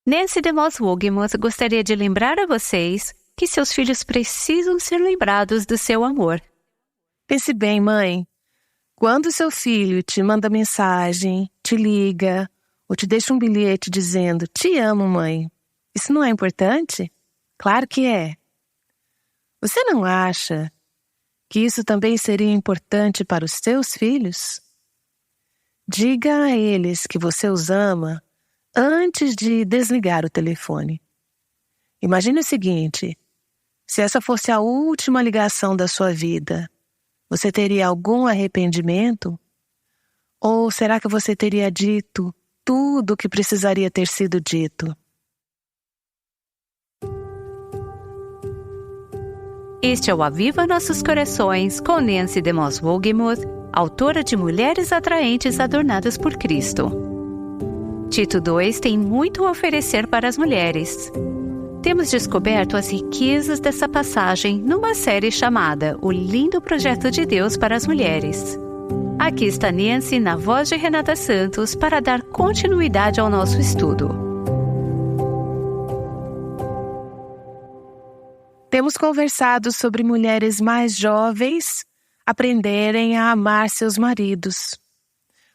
Nancy DeMoss Wogemuth gostaria de lembrar a vocês que seus filhos precisam ser lembrados do seu amor. Pense bem, mãe. Quando seu filho te manda mensagem, te liga ou te deixa um bilhete dizendo "Te amo, mãe", isso não é importante? Claro que é. Você não acha que isso também seria importante para os seus filhos? Diga a eles que você os ama antes de desligar o telefone. Imagine o seguinte: se essa fosse a última ligação da sua vida, você teria algum arrependimento? Ou será que você teria dito tudo o que precisaria ter sido dito? Este é o Aviva Nossos Corações com Nancy DeMoss Wogemuth, autora de Mulheres Atraentes Adornadas por Cristo. Tito 2 tem muito a oferecer para as mulheres. Temos descoberto as riquezas dessa passagem numa série chamada O Lindo Projeto de Deus para as Mulheres. Aqui está Nancy na voz de Renata Santos para dar continuidade ao nosso estudo. Temos conversado sobre mulheres mais jovens aprenderem a amar seus maridos.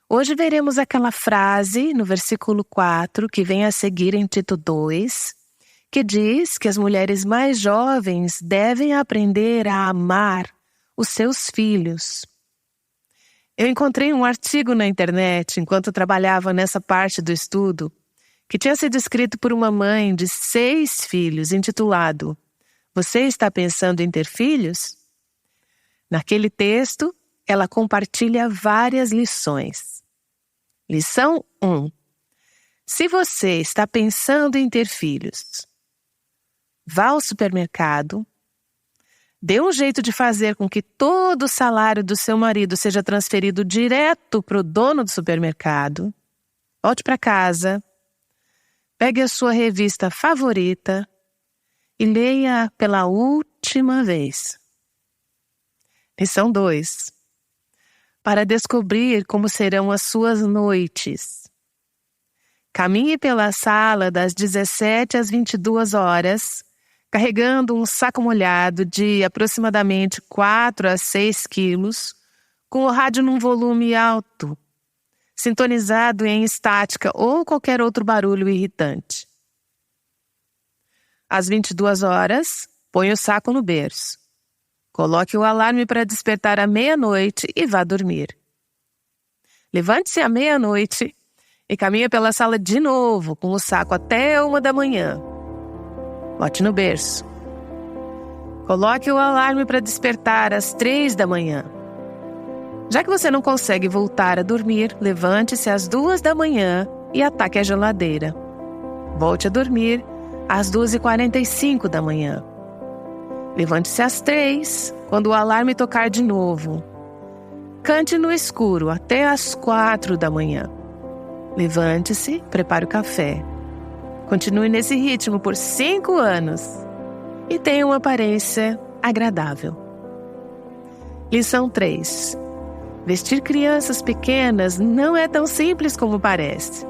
Hoje veremos aquela frase no versículo 4 que vem a seguir em Tito 2, que diz que as mulheres mais jovens devem aprender a amar os seus filhos. Eu encontrei um artigo na internet enquanto trabalhava nessa parte do estudo que tinha sido escrito por uma mãe de 6 filhos, intitulado "Você está pensando em ter filhos?" Naquele texto, ela compartilha várias lições. Lição 1. Se você está pensando em ter filhos, vá ao supermercado, dê um jeito de fazer com que todo o salário do seu marido seja transferido direto para o dono do supermercado, volte para casa, pegue a sua revista favorita e leia pela última vez. Lição 2. Para descobrir como serão as suas noites, caminhe pela sala das 17 às 22 horas, carregando um saco molhado de aproximadamente 4 a 6 quilos, com o rádio num volume alto, sintonizado em estática ou qualquer outro barulho irritante. Às 22 horas, põe o saco no berço. Coloque o alarme para despertar à meia-noite e vá dormir. Levante-se à meia-noite e caminhe pela sala de novo com o saco até 1 da manhã. Bote no berço. Coloque o alarme para despertar às 3 da manhã. Já que você não consegue voltar a dormir, levante-se às 2 da manhã e ataque a geladeira. Volte a dormir às 2h45 da manhã. Levante-se às 3, quando o alarme tocar de novo. Cante no escuro até às 4 da manhã. Levante-se, prepare o café. Continue nesse ritmo por 5 anos e tenha uma aparência agradável. Lição 3. Vestir crianças pequenas não é tão simples como parece.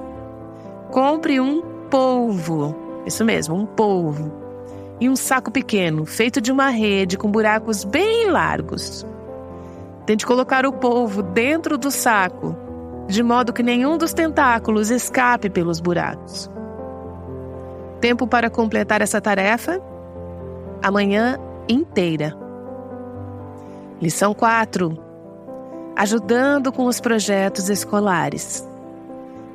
Compre um polvo, isso mesmo, um polvo, e um saco pequeno, feito de uma rede com buracos bem largos. Tente colocar o polvo dentro do saco, de modo que nenhum dos tentáculos escape pelos buracos. Tempo para completar essa tarefa? A manhã inteira. Lição 4. Ajudando com os projetos escolares.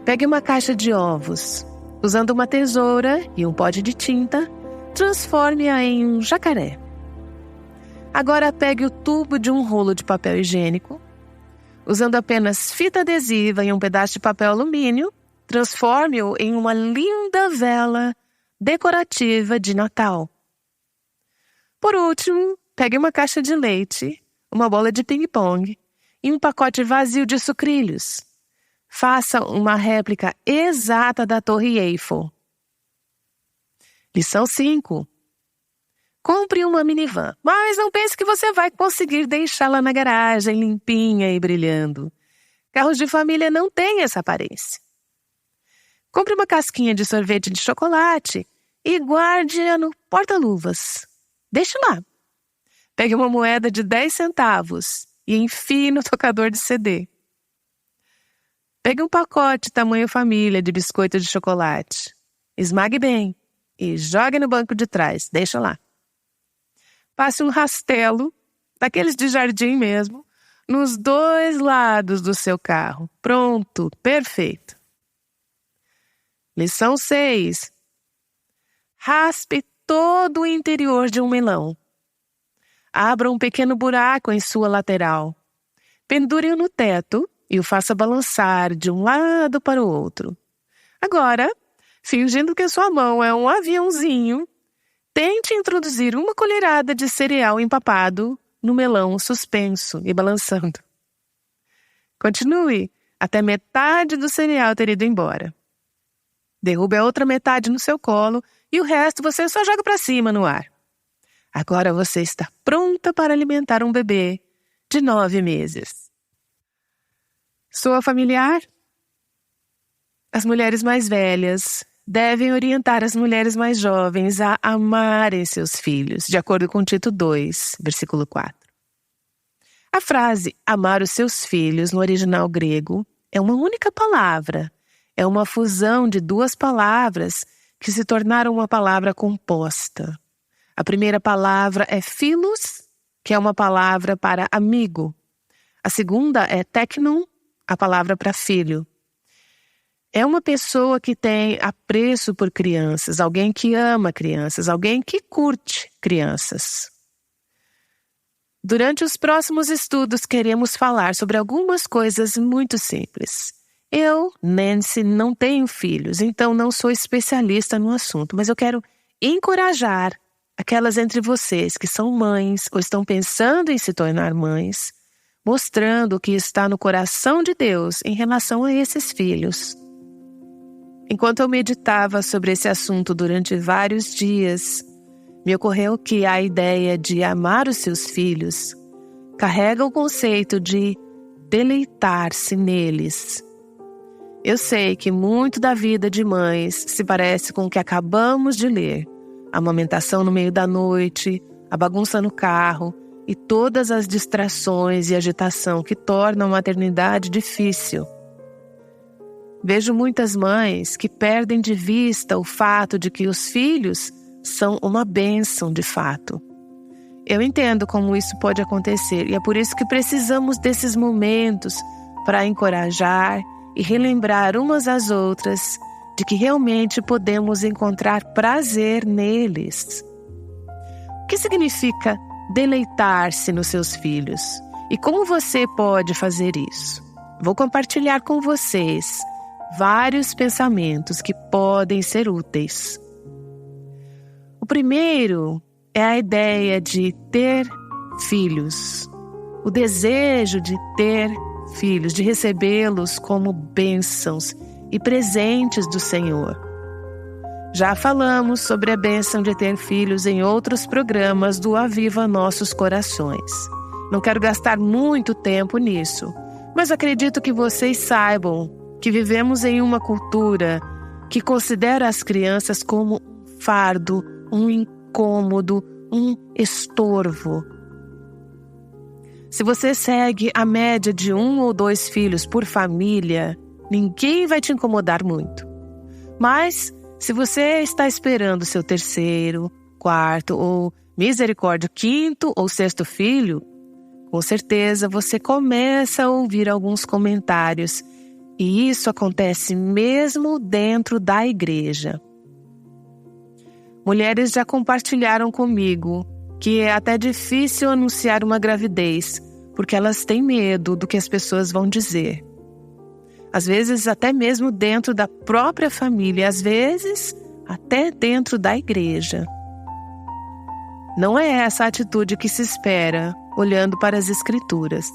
Pegue uma caixa de ovos. Usando uma tesoura e um pote de tinta, transforme-a em um jacaré. Agora pegue o tubo de um rolo de papel higiênico. Usando apenas fita adesiva e um pedaço de papel alumínio, transforme-o em uma linda vela decorativa de Natal. Por último, pegue uma caixa de leite, uma bola de ping-pong e um pacote vazio de sucrilhos. Faça uma réplica exata da Torre Eiffel. Lição 5. Compre uma minivan, mas não pense que você vai conseguir deixá-la na garagem limpinha e brilhando. Carros de família não têm essa aparência. Compre uma casquinha de sorvete de chocolate e guarde-a no porta-luvas. Deixe lá. Pegue uma moeda de 10 centavos e enfie no tocador de CD. Pegue um pacote tamanho família de biscoito de chocolate. Esmague bem e jogue no banco de trás. Deixa lá. Passe um rastelo, daqueles de jardim mesmo, nos 2 lados do seu carro. Pronto, perfeito. Lição 6. Raspe todo o interior de um melão. Abra um pequeno buraco em sua lateral. Pendure-o no teto e o faça balançar de um lado para o outro. Agora, fingindo que sua mão é um aviãozinho, tente introduzir uma colherada de cereal empapado no melão suspenso e balançando. Continue até metade do cereal ter ido embora. Derrube a outra metade no seu colo e o resto você só joga para cima no ar. Agora você está pronta para alimentar um bebê de 9 meses. Soa familiar? As mulheres mais velhas devem orientar as mulheres mais jovens a amarem seus filhos, de acordo com Tito 2, versículo 4. A frase amar os seus filhos no original grego é uma única palavra. É uma fusão de 2 palavras que se tornaram uma palavra composta. A primeira palavra é philos, que é uma palavra para amigo. A segunda é teknon, a palavra para filho. É uma pessoa que tem apreço por crianças, alguém que ama crianças, alguém que curte crianças. Durante os próximos estudos, queremos falar sobre algumas coisas muito simples. Eu, Nancy, não tenho filhos, então não sou especialista no assunto, mas eu quero encorajar aquelas entre vocês que são mães ou estão pensando em se tornar mães, mostrando o que está no coração de Deus em relação a esses filhos. Enquanto eu meditava sobre esse assunto durante vários dias, me ocorreu que a ideia de amar os seus filhos carrega o conceito de deleitar-se neles. Eu sei que muito da vida de mães se parece com o que acabamos de ler. A amamentação no meio da noite, a bagunça no carro e todas as distrações e agitação que tornam a maternidade difícil. Vejo muitas mães que perdem de vista o fato de que os filhos são uma bênção de fato. Eu entendo como isso pode acontecer e é por isso que precisamos desses momentos para encorajar e relembrar umas às outras de que realmente podemos encontrar prazer neles. O que significa deleitar-se nos seus filhos? E como você pode fazer isso? Vou compartilhar com vocês vários pensamentos que podem ser úteis. O primeiro é a ideia de ter filhos. O desejo de ter filhos, de recebê-los como bênçãos e presentes do Senhor. Já falamos sobre a bênção de ter filhos em outros programas do Aviva Nossos Corações. Não quero gastar muito tempo nisso, mas acredito que vocês saibam que vivemos em uma cultura que considera as crianças como um fardo, um incômodo, um estorvo. Se você segue a média de 1 ou 2 filhos por família, ninguém vai te incomodar muito. Mas, se você está esperando seu 3º, 4º ou, misericórdia, 5º ou 6º filho, com certeza você começa a ouvir alguns comentários. E isso acontece mesmo dentro da igreja. Mulheres já compartilharam comigo que é até difícil anunciar uma gravidez, porque elas têm medo do que as pessoas vão dizer. Às vezes até mesmo dentro da própria família, às vezes até dentro da igreja. Não é essa a atitude que se espera, olhando para as Escrituras.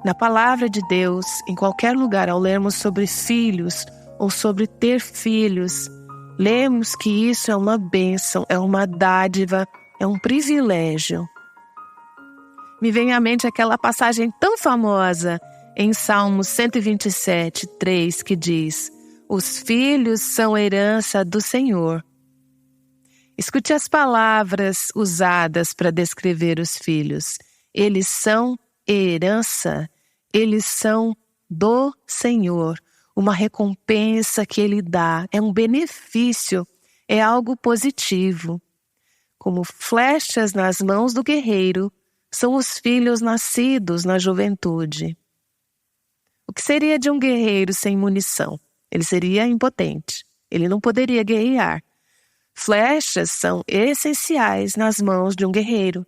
Na palavra de Deus, em qualquer lugar, ao lermos sobre filhos ou sobre ter filhos, lemos que isso é uma bênção, é uma dádiva, é um privilégio. Me vem à mente aquela passagem tão famosa em Salmos 127, 3, que diz: Os filhos são herança do Senhor. Escute as palavras usadas para descrever os filhos. Eles são herança, eles são do Senhor. Uma recompensa que Ele dá, é um benefício, é algo positivo. Como flechas nas mãos do guerreiro, são os filhos nascidos na juventude. O que seria de um guerreiro sem munição? Ele seria impotente, ele não poderia guerrear. Flechas são essenciais nas mãos de um guerreiro.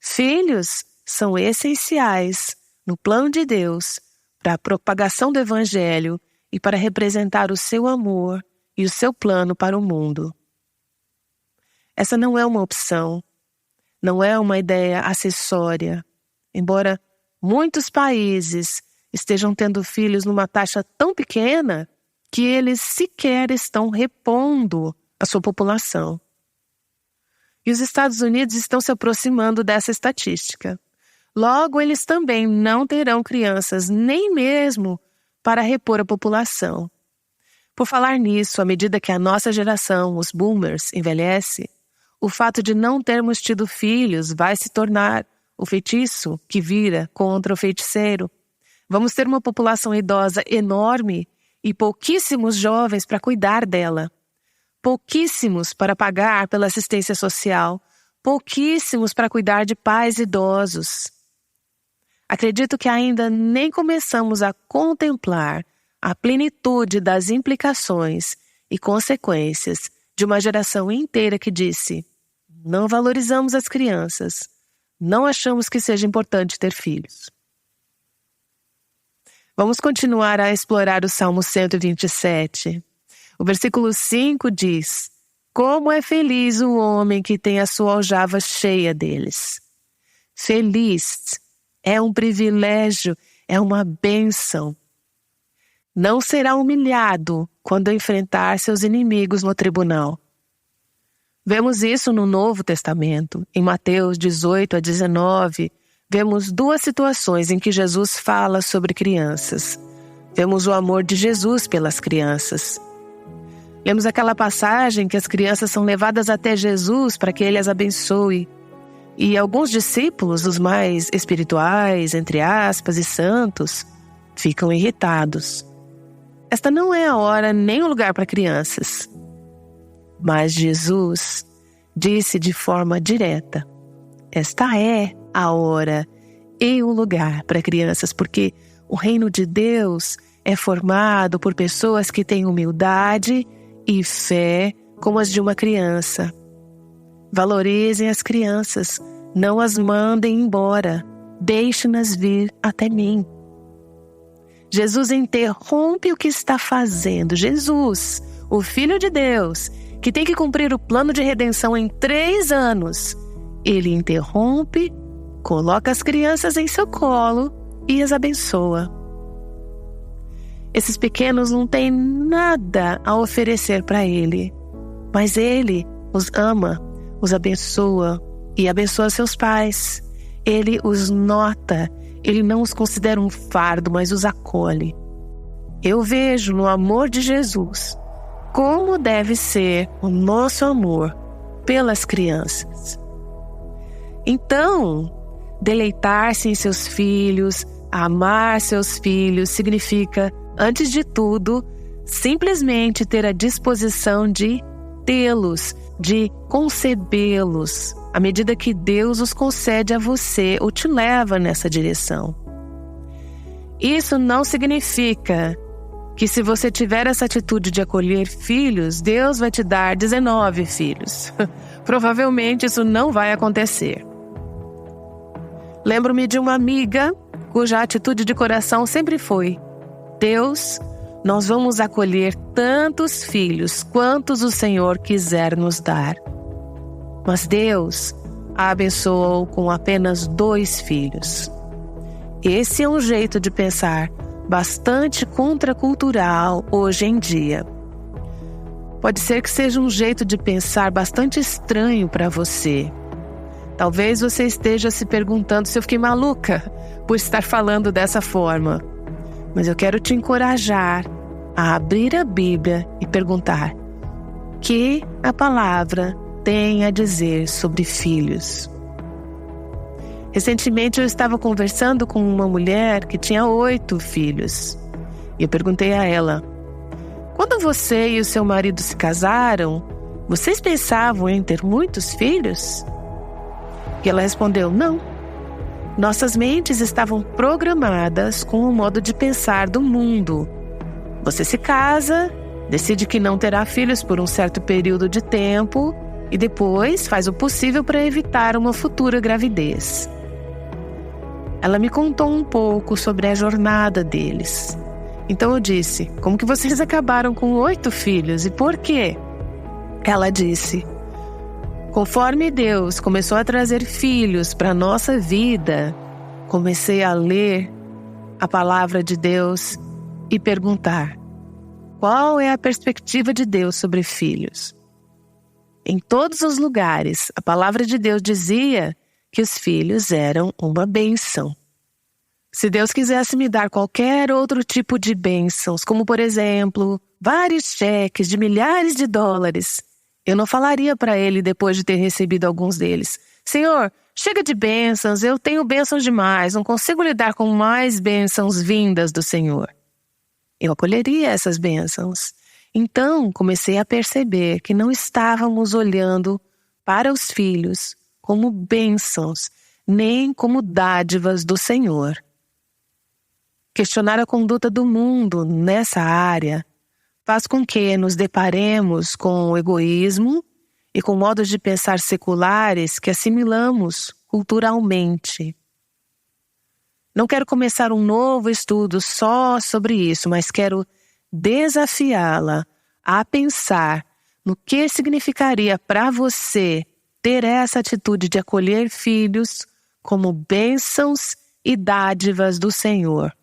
Filhos são essenciais no plano de Deus para a propagação do Evangelho e para representar o seu amor e o seu plano para o mundo. Essa não é uma opção, não é uma ideia acessória. Embora muitos países estejam tendo filhos numa taxa tão pequena que eles sequer estão repondo a sua população. E os Estados Unidos estão se aproximando dessa estatística. Logo, eles também não terão crianças, nem mesmo para repor a população. Por falar nisso, à medida que a nossa geração, os boomers, envelhece, o fato de não termos tido filhos vai se tornar o feitiço que vira contra o feiticeiro. Vamos ter uma população idosa enorme e pouquíssimos jovens para cuidar dela. Pouquíssimos para pagar pela assistência social. Pouquíssimos para cuidar de pais idosos. Acredito que ainda nem começamos a contemplar a plenitude das implicações e consequências de uma geração inteira que disse: não valorizamos as crianças, não achamos que seja importante ter filhos. Vamos continuar a explorar o Salmo 127. O versículo 5 diz: como é feliz o homem que tem a sua aljava cheia deles. Feliz é um privilégio, é uma bênção. Não será humilhado quando enfrentar seus inimigos no tribunal. Vemos isso no Novo Testamento. Em Mateus 18 a 19, vemos duas situações em que Jesus fala sobre crianças. Vemos o amor de Jesus pelas crianças. Lemos aquela passagem que as crianças são levadas até Jesus para que Ele as abençoe. E alguns discípulos, os mais espirituais, entre aspas, e santos, ficam irritados. Esta não é a hora nem o lugar para crianças. Mas Jesus disse de forma direta: esta é a hora e o lugar para crianças, porque o reino de Deus é formado por pessoas que têm humildade e fé como as de uma criança. Valorizem as crianças, não as mandem embora, deixem-nas vir até mim. Jesus interrompe o que está fazendo. Jesus, o Filho de Deus, que tem que cumprir o plano de redenção em 3 anos, ele interrompe, coloca as crianças em seu colo e as abençoa. Esses pequenos não têm nada a oferecer para ele, mas ele os ama, os abençoa e abençoa seus pais. Ele os nota, ele não os considera um fardo, mas os acolhe. Eu vejo no amor de Jesus como deve ser o nosso amor pelas crianças. Então, deleitar-se em seus filhos, amar seus filhos, significa, antes de tudo, simplesmente ter a disposição de tê-los, de concebê-los, à medida que Deus os concede a você ou te leva nessa direção. Isso não significa que se você tiver essa atitude de acolher filhos, Deus vai te dar 19 filhos. Provavelmente isso não vai acontecer. Lembro-me de uma amiga cuja atitude de coração sempre foi: Deus, nós vamos acolher tantos filhos quantos o Senhor quiser nos dar. Mas Deus a abençoou com apenas 2 filhos. Esse é um jeito de pensar bastante contracultural hoje em dia. Pode ser que seja um jeito de pensar bastante estranho para você. Talvez você esteja se perguntando se eu fiquei maluca por estar falando dessa forma. Mas eu quero te encorajar a abrir a Bíblia e perguntar: o que a palavra tem a dizer sobre filhos? Recentemente eu estava conversando com uma mulher que tinha 8 filhos. E eu perguntei a ela: quando você e o seu marido se casaram, vocês pensavam em ter muitos filhos? E ela respondeu: não. Nossas mentes estavam programadas com o modo de pensar do mundo. Você se casa, decide que não terá filhos por um certo período de tempo e depois faz o possível para evitar uma futura gravidez. Ela me contou um pouco sobre a jornada deles. Então eu disse: como que vocês acabaram com 8 filhos e por quê? Ela disse: conforme Deus começou a trazer filhos para a nossa vida, comecei a ler a palavra de Deus e perguntar: qual é a perspectiva de Deus sobre filhos? Em todos os lugares, a palavra de Deus dizia que os filhos eram uma bênção. Se Deus quisesse me dar qualquer outro tipo de bênçãos, como por exemplo, vários cheques de milhares de dólares, eu não falaria para Ele depois de ter recebido alguns deles: Senhor, chega de bênçãos, eu tenho bênçãos demais, não consigo lidar com mais bênçãos vindas do Senhor. Eu acolheria essas bênçãos. Então comecei a perceber que não estávamos olhando para os filhos como bênçãos, nem como dádivas do Senhor. Questionar a conduta do mundo nessa área faz com que nos deparemos com o egoísmo e com modos de pensar seculares que assimilamos culturalmente. Não quero começar um novo estudo só sobre isso, mas quero desafiá-la a pensar no que significaria para você ter essa atitude de acolher filhos como bênçãos e dádivas do Senhor.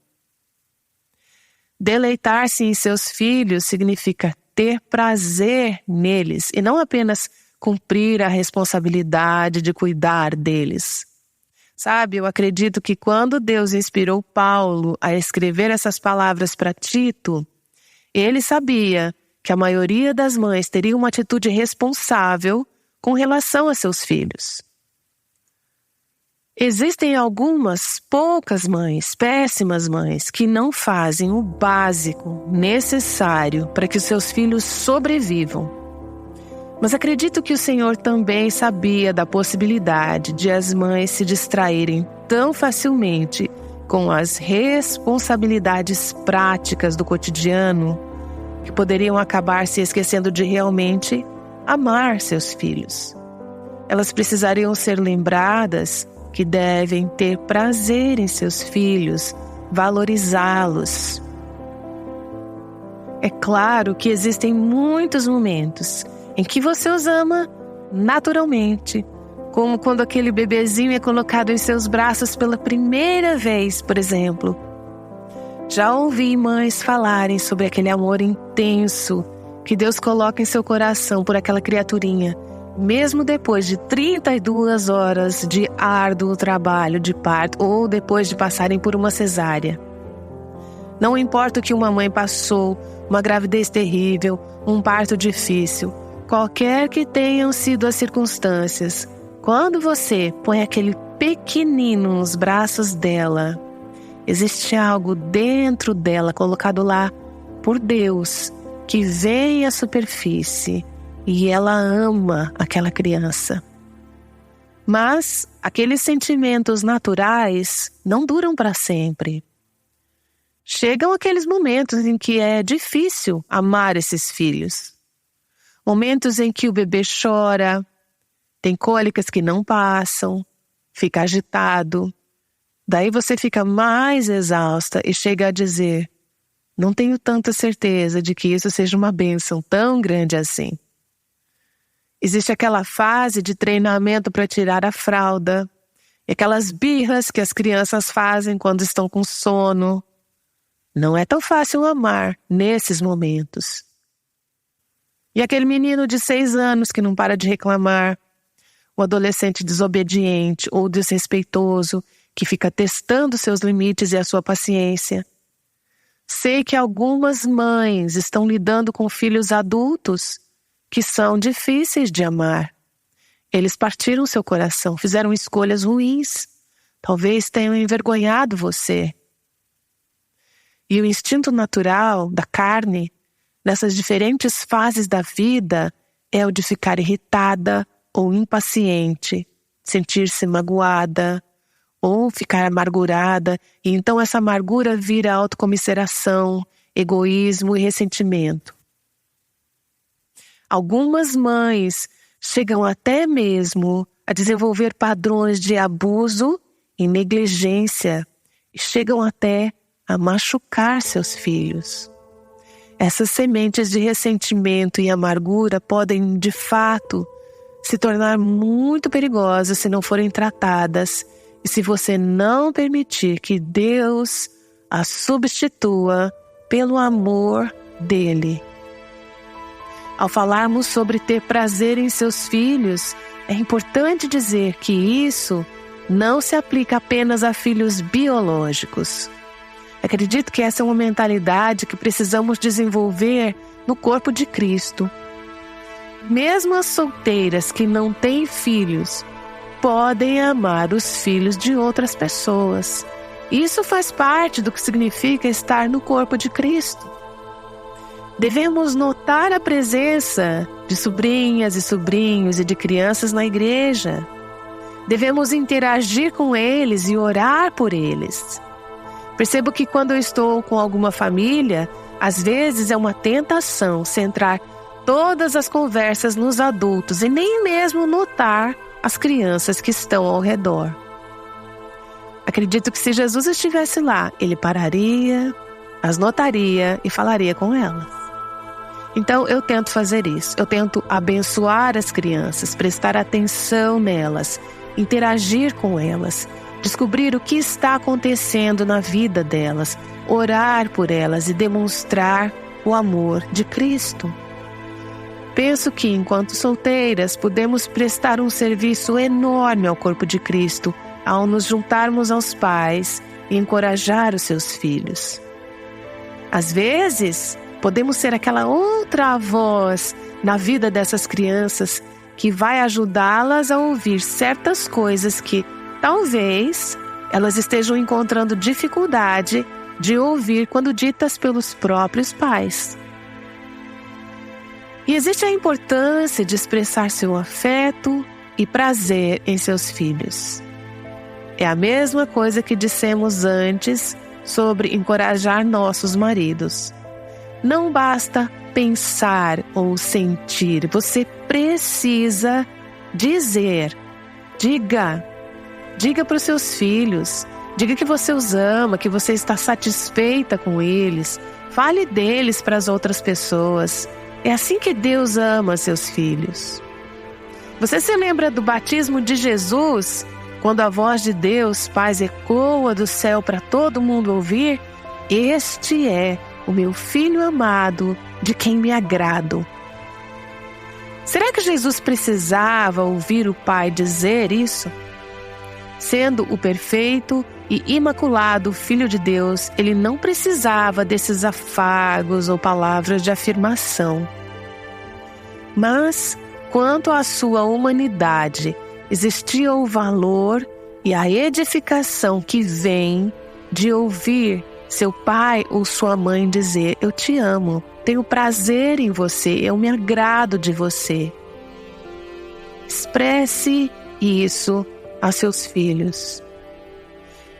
Deleitar-se em seus filhos significa ter prazer neles e não apenas cumprir a responsabilidade de cuidar deles. Sabe, eu acredito que quando Deus inspirou Paulo a escrever essas palavras para Tito, ele sabia que a maioria das mães teria uma atitude responsável com relação a seus filhos. Existem algumas poucas mães, péssimas mães, que não fazem o básico necessário para que os seus filhos sobrevivam. Mas acredito que o Senhor também sabia da possibilidade de as mães se distraírem tão facilmente com as responsabilidades práticas do cotidiano que poderiam acabar se esquecendo de realmente amar seus filhos. Elas precisariam ser lembradas que devem ter prazer em seus filhos, valorizá-los. É claro que existem muitos momentos em que você os ama naturalmente, como quando aquele bebezinho é colocado em seus braços pela primeira vez, por exemplo. Já ouvi mães falarem sobre aquele amor intenso que Deus coloca em seu coração por aquela criaturinha, mesmo depois de 32 horas de árduo trabalho de parto ou depois de passarem por uma cesárea. Não importa o que uma mãe passou, uma gravidez terrível, um parto difícil, qualquer que tenham sido as circunstâncias, quando você põe aquele pequenino nos braços dela, existe algo dentro dela colocado lá por Deus que vem à superfície e ela ama aquela criança. Mas aqueles sentimentos naturais não duram para sempre. Chegam aqueles momentos em que é difícil amar esses filhos. Momentos em que o bebê chora, tem cólicas que não passam, fica agitado. Daí você fica mais exausta e chega a dizer: não tenho tanta certeza de que isso seja uma bênção tão grande assim. Existe aquela fase de treinamento para tirar a fralda, e aquelas birras que as crianças fazem quando estão com sono. Não é tão fácil amar nesses momentos. E aquele menino de 6 anos que não para de reclamar, o adolescente desobediente ou desrespeitoso que fica testando seus limites e a sua paciência. Sei que algumas mães estão lidando com filhos adultos que são difíceis de amar. Eles partiram seu coração, fizeram escolhas ruins. Talvez tenham envergonhado você. E o instinto natural da carne, nessas diferentes fases da vida, é o de ficar irritada ou impaciente, sentir-se magoada ou ficar amargurada, e então essa amargura vira autocomiseração, egoísmo e ressentimento. Algumas mães chegam até mesmo a desenvolver padrões de abuso e negligência e chegam até a machucar seus filhos. Essas sementes de ressentimento e amargura podem, de fato, se tornar muito perigosas se não forem tratadas e se você não permitir que Deus as substitua pelo amor dele. Ao falarmos sobre ter prazer em seus filhos, é importante dizer que isso não se aplica apenas a filhos biológicos. Acredito que essa é uma mentalidade que precisamos desenvolver no corpo de Cristo. Mesmo as solteiras que não têm filhos podem amar os filhos de outras pessoas. Isso faz parte do que significa estar no corpo de Cristo. Devemos notar a presença de sobrinhas e sobrinhos e de crianças na igreja. Devemos interagir com eles e orar por eles. Percebo que quando eu estou com alguma família, às vezes é uma tentação centrar todas as conversas nos adultos e nem mesmo notar as crianças que estão ao redor. Acredito que se Jesus estivesse lá, ele pararia, as notaria e falaria com elas. Então eu tento fazer isso, eu tento abençoar as crianças, prestar atenção nelas, interagir com elas, descobrir o que está acontecendo na vida delas, orar por elas e demonstrar o amor de Cristo. Penso que, enquanto solteiras, podemos prestar um serviço enorme ao corpo de Cristo ao nos juntarmos aos pais e encorajar os seus filhos. Às vezes, podemos ser aquela outra voz na vida dessas crianças que vai ajudá-las a ouvir certas coisas que, talvez, elas estejam encontrando dificuldade de ouvir quando ditas pelos próprios pais. E existe a importância de expressar seu afeto e prazer em seus filhos. É a mesma coisa que dissemos antes sobre encorajar nossos maridos. Não basta pensar ou sentir, você precisa dizer. Diga para os seus filhos, diga que você os ama, que você está satisfeita com eles. Fale deles para as outras pessoas. É assim que Deus ama seus filhos. Você se lembra do batismo de Jesus, quando a voz de Deus, Pai, ecoa do céu para todo mundo ouvir? Este é o meu filho amado, de quem me agrado. Será que Jesus precisava ouvir o Pai dizer isso? Sendo o perfeito e imaculado Filho de Deus, ele não precisava desses afagos ou palavras de afirmação. Mas, quanto à sua humanidade, existia o valor e a edificação que vem de ouvir seu pai ou sua mãe dizer: eu te amo, tenho prazer em você, eu me agrado de você. Expresse isso a seus filhos.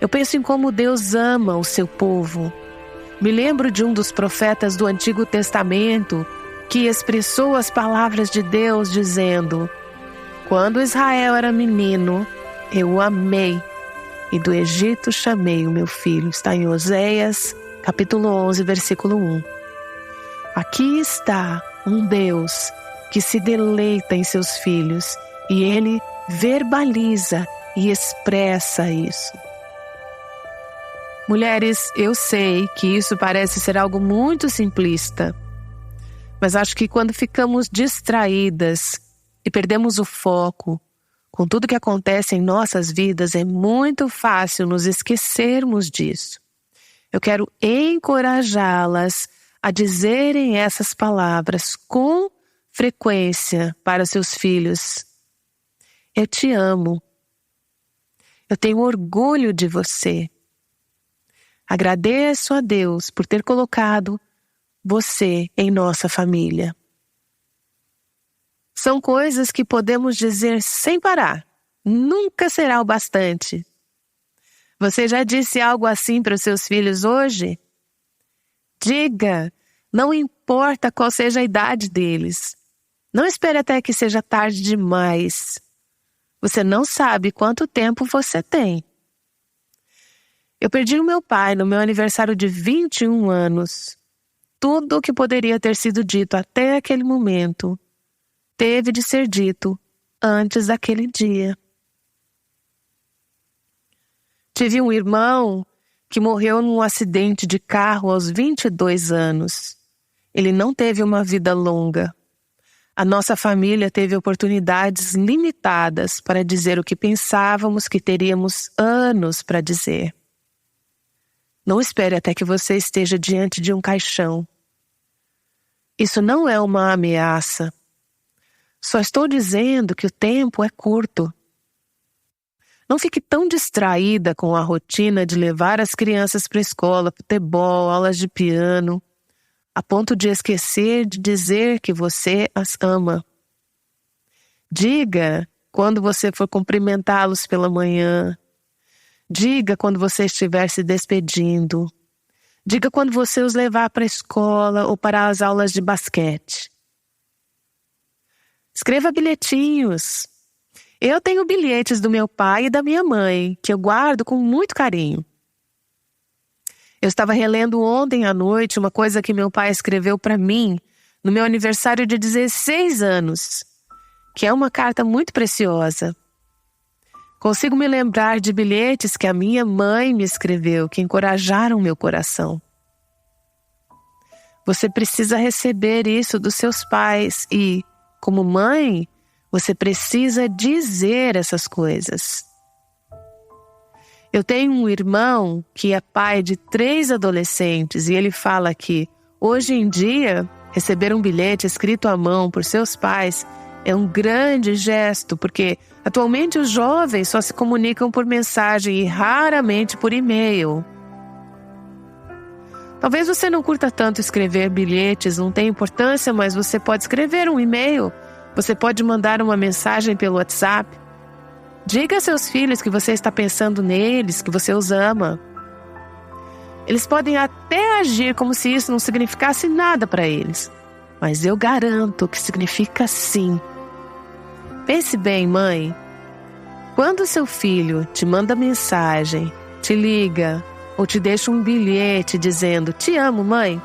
Eu penso em como Deus ama o seu povo. Me lembro de um dos profetas do Antigo Testamento que expressou as palavras de Deus dizendo: quando Israel era menino, eu o amei, e do Egito chamei o meu filho. Está em Oséias, capítulo 11, versículo 1. Aqui está um Deus que se deleita em seus filhos, e ele verbaliza e expressa isso. Mulheres, eu sei que isso parece ser algo muito simplista, mas acho que quando ficamos distraídas e perdemos o foco com tudo que acontece em nossas vidas, é muito fácil nos esquecermos disso. Eu quero encorajá-las a dizerem essas palavras com frequência para seus filhos. Eu te amo. Eu tenho orgulho de você. Agradeço a Deus por ter colocado você em nossa família. São coisas que podemos dizer sem parar. Nunca será o bastante. Você já disse algo assim para os seus filhos hoje? Diga, não importa qual seja a idade deles. Não espere até que seja tarde demais. Você não sabe quanto tempo você tem. Eu perdi o meu pai no meu aniversário de 21 anos. Tudo o que poderia ter sido dito até aquele momento teve de ser dito antes daquele dia. Tive um irmão que morreu num acidente de carro aos 22 anos. Ele não teve uma vida longa. A nossa família teve oportunidades limitadas para dizer o que pensávamos que teríamos anos para dizer. Não espere até que você esteja diante de um caixão. Isso não é uma ameaça. Só estou dizendo que o tempo é curto. Não fique tão distraída com a rotina de levar as crianças para a escola, futebol, aulas de piano, a ponto de esquecer de dizer que você as ama. Diga quando você for cumprimentá-los pela manhã. Diga quando você estiver se despedindo. Diga quando você os levar para a escola ou para as aulas de basquete. Escreva bilhetinhos. Eu tenho bilhetes do meu pai e da minha mãe, que eu guardo com muito carinho. Eu estava relendo ontem à noite uma coisa que meu pai escreveu para mim no meu aniversário de 16 anos, que é uma carta muito preciosa. Consigo me lembrar de bilhetes que a minha mãe me escreveu, que encorajaram meu coração. Você precisa receber isso dos seus pais e, como mãe, você precisa dizer essas coisas. Eu tenho um irmão que é pai de 3 adolescentes e ele fala que, hoje em dia, receber um bilhete escrito à mão por seus pais é um grande gesto, porque atualmente os jovens só se comunicam por mensagem e raramente por e-mail. Talvez você não curta tanto escrever bilhetes, não tem importância, mas você pode escrever um e-mail. Você pode mandar uma mensagem pelo WhatsApp. Diga a seus filhos que você está pensando neles, que você os ama. Eles podem até agir como se isso não significasse nada para eles, mas eu garanto que significa sim. Pense bem, mãe. Quando seu filho te manda mensagem, te liga ou te deixa um bilhete dizendo "Te amo, mãe",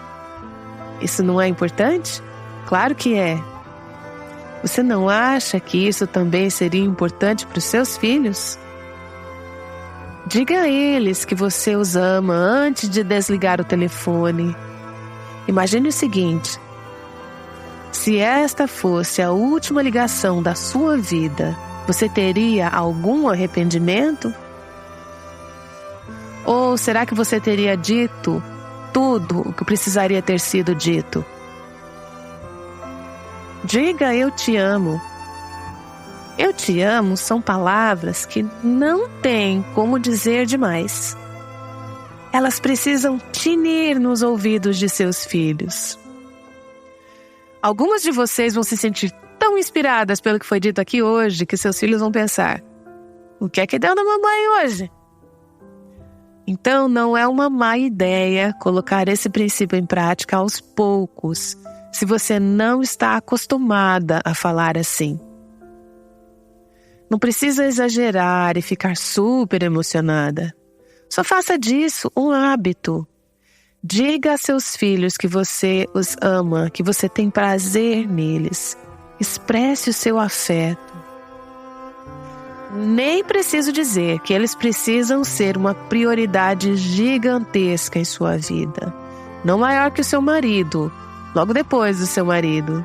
isso não é importante? Claro que é. Você não acha que isso também seria importante para os seus filhos? Diga a eles que você os ama antes de desligar o telefone. Imagine o seguinte: se esta fosse a última ligação da sua vida, você teria algum arrependimento? Ou será que você teria dito tudo o que precisaria ter sido dito? Diga "eu te amo". Eu te amo são palavras que não tem como dizer demais. Elas precisam tinir nos ouvidos de seus filhos. Algumas de vocês vão se sentir tão inspiradas pelo que foi dito aqui hoje que seus filhos vão pensar: o que é que deu na mamãe hoje? Então não é uma má ideia colocar esse princípio em prática aos poucos, se você não está acostumada a falar assim. Não precisa exagerar e ficar super emocionada. Só faça disso um hábito. Diga a seus filhos que você os ama, que você tem prazer neles. Expresse o seu afeto. Nem preciso dizer que eles precisam ser uma prioridade gigantesca em sua vida. Não maior que o seu marido, logo depois do seu marido.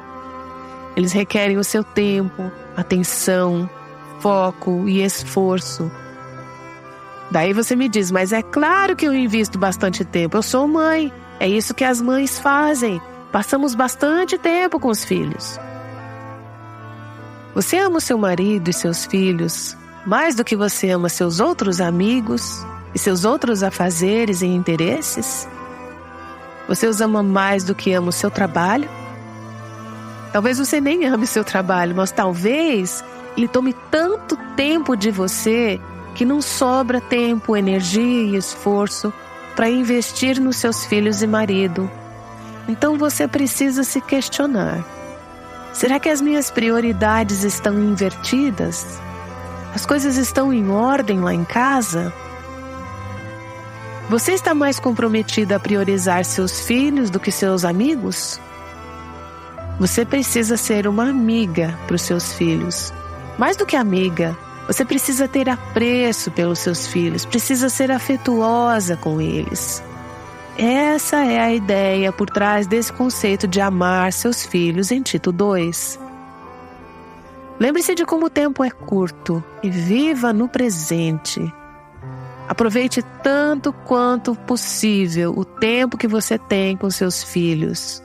Eles requerem o seu tempo, atenção, foco e esforço. Daí você me diz, mas é claro que eu invisto bastante tempo, eu sou mãe. É isso que as mães fazem. Passamos bastante tempo com os filhos. Você ama o seu marido e seus filhos mais do que você ama seus outros amigos e seus outros afazeres e interesses? Você os ama mais do que ama o seu trabalho? Talvez você nem ame seu trabalho, mas talvez ele tome tanto tempo de você que não sobra tempo, energia e esforço para investir nos seus filhos e marido. Então você precisa se questionar. Será que as minhas prioridades estão invertidas? As coisas estão em ordem lá em casa? Você está mais comprometida a priorizar seus filhos do que seus amigos? Você precisa ser uma amiga para os seus filhos. Mais do que amiga, você precisa ter apreço pelos seus filhos, precisa ser afetuosa com eles. Essa é a ideia por trás desse conceito de amar seus filhos em Tito 2. Lembre-se de como o tempo é curto e viva no presente. Aproveite tanto quanto possível o tempo que você tem com seus filhos.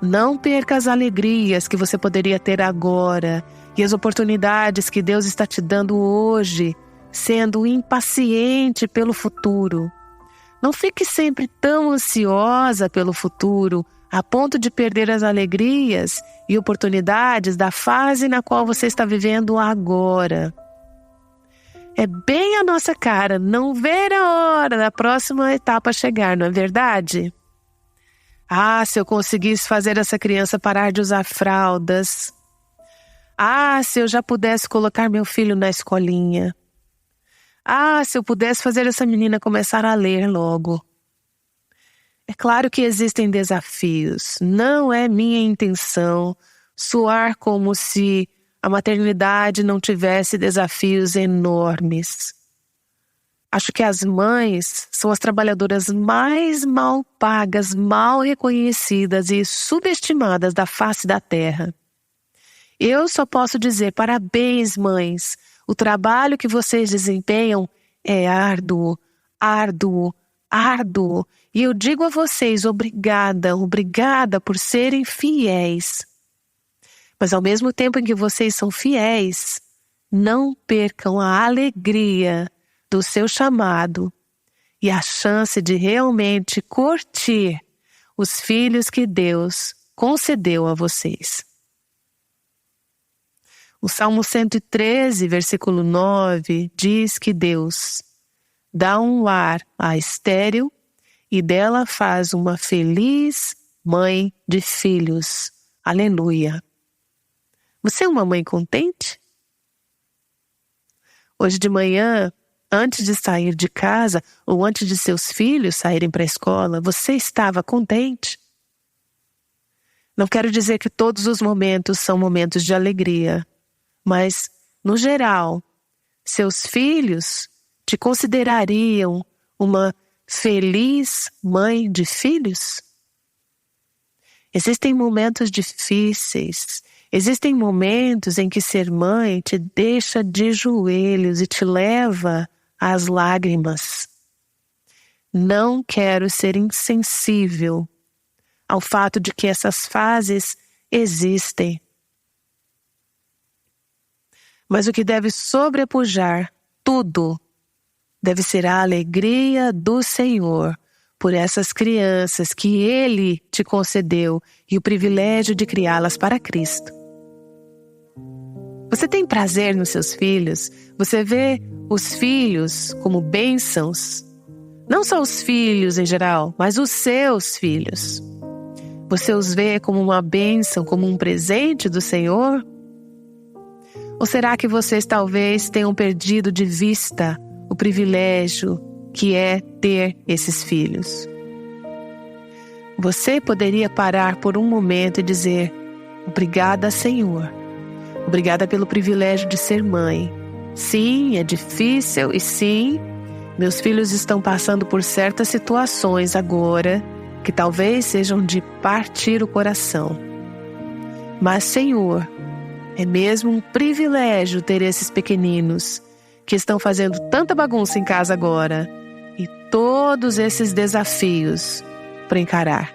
Não perca as alegrias que você poderia ter agora e as oportunidades que Deus está te dando hoje, sendo impaciente pelo futuro. Não fique sempre tão ansiosa pelo futuro, a ponto de perder as alegrias e oportunidades da fase na qual você está vivendo agora. É bem a nossa cara não ver a hora da próxima etapa chegar, não é verdade? Ah, se eu conseguisse fazer essa criança parar de usar fraldas. Ah, se eu já pudesse colocar meu filho na escolinha. Ah, se eu pudesse fazer essa menina começar a ler logo. É claro que existem desafios. Não é minha intenção soar como se a maternidade não tivesse desafios enormes. Acho que as mães são as trabalhadoras mais mal pagas, mal reconhecidas e subestimadas da face da terra. Eu só posso dizer parabéns, mães. O trabalho que vocês desempenham é árduo, árduo, árduo. E eu digo a vocês, obrigada, obrigada por serem fiéis. Mas ao mesmo tempo em que vocês são fiéis, não percam a alegria do seu chamado e a chance de realmente curtir os filhos que Deus concedeu a vocês. O Salmo 113, versículo 9, diz que Deus dá um lar à estéril e dela faz uma feliz mãe de filhos. Aleluia! Você é uma mãe contente? Hoje de manhã, antes de sair de casa ou antes de seus filhos saírem para a escola, você estava contente? Não quero dizer que todos os momentos são momentos de alegria, mas, no geral, seus filhos te considerariam uma feliz mãe de filhos? Existem momentos difíceis, existem momentos em que ser mãe te deixa de joelhos e te leva às lágrimas. Não quero ser insensível ao fato de que essas fases existem. Mas o que deve sobrepujar tudo deve ser a alegria do Senhor por essas crianças que Ele te concedeu e o privilégio de criá-las para Cristo. Você tem prazer nos seus filhos? Você vê os filhos como bênçãos? Não só os filhos em geral, mas os seus filhos. Você os vê como uma bênção, como um presente do Senhor? Ou será que vocês talvez tenham perdido de vista o privilégio que é ter esses filhos? Você poderia parar por um momento e dizer: obrigada, Senhor. Obrigada pelo privilégio de ser mãe. Sim, é difícil e sim, meus filhos estão passando por certas situações agora que talvez sejam de partir o coração. Mas, Senhor, é mesmo um privilégio ter esses pequeninos que estão fazendo tanta bagunça em casa agora e todos esses desafios para encarar.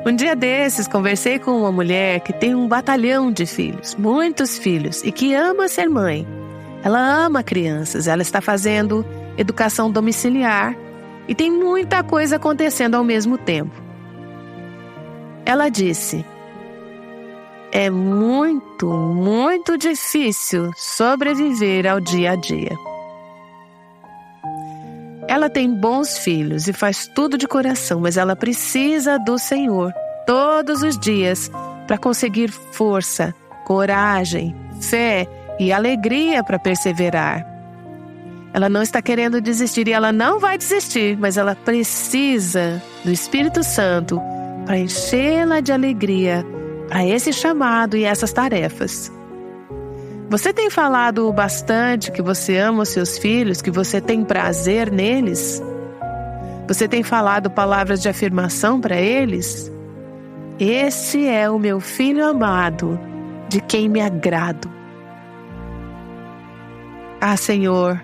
Um dia desses, conversei com uma mulher que tem um batalhão de filhos, muitos filhos, e que ama ser mãe. Ela ama crianças, ela está fazendo educação domiciliar e tem muita coisa acontecendo ao mesmo tempo. Ela disse: é muito, muito difícil sobreviver ao dia a dia. Ela tem bons filhos e faz tudo de coração, mas ela precisa do Senhor todos os dias para conseguir força, coragem, fé e alegria para perseverar. Ela não está querendo desistir e ela não vai desistir, mas ela precisa do Espírito Santo para enchê-la de alegria para esse chamado e essas tarefas. Você tem falado bastante que você ama os seus filhos, que você tem prazer neles? Você tem falado palavras de afirmação para eles? Este é o meu filho amado, de quem me agrado. Ah, Senhor,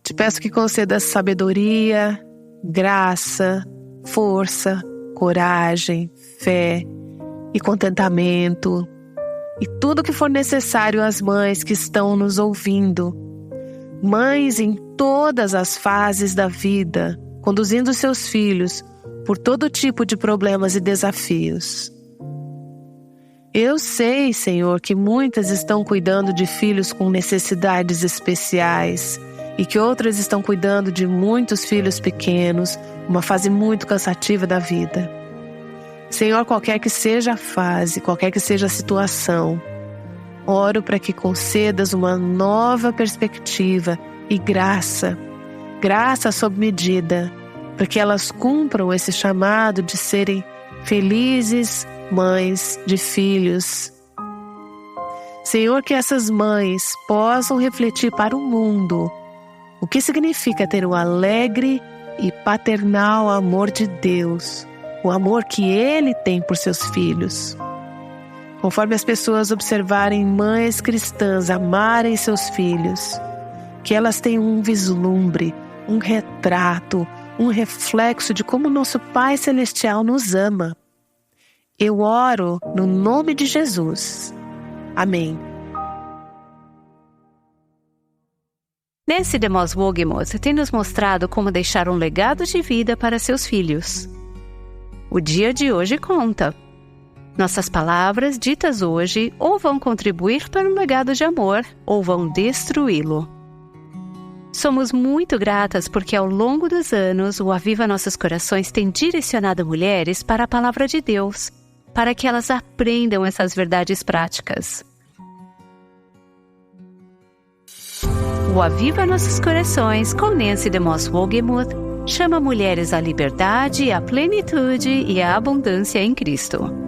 te peço que conceda sabedoria, graça, força, coragem, fé e contentamento, e tudo que for necessário às mães que estão nos ouvindo. Mães em todas as fases da vida, conduzindo seus filhos por todo tipo de problemas e desafios. Eu sei, Senhor, que muitas estão cuidando de filhos com necessidades especiais e que outras estão cuidando de muitos filhos pequenos, uma fase muito cansativa da vida. Senhor, qualquer que seja a fase, qualquer que seja a situação, oro para que concedas uma nova perspectiva e graça sob medida, para que elas cumpram esse chamado de serem felizes mães de filhos. Senhor, que essas mães possam refletir para o mundo o que significa ter um alegre e paternal amor de Deus, o amor que Ele tem por seus filhos. Conforme as pessoas observarem mães cristãs amarem seus filhos, que elas tenham um vislumbre, um retrato, um reflexo de como nosso Pai Celestial nos ama. Eu oro no nome de Jesus. Amém. Nancy DeMoss Wogemuth tem nos mostrado como deixar um legado de vida para seus filhos. O dia de hoje conta. Nossas palavras ditas hoje ou vão contribuir para um legado de amor ou vão destruí-lo. Somos muito gratas porque ao longo dos anos o Aviva Nossos Corações tem direcionado mulheres para a Palavra de Deus, para que elas aprendam essas verdades práticas. O Aviva Nossos Corações com Nancy DeMoss Wogemuth chama mulheres à liberdade, à plenitude e à abundância em Cristo.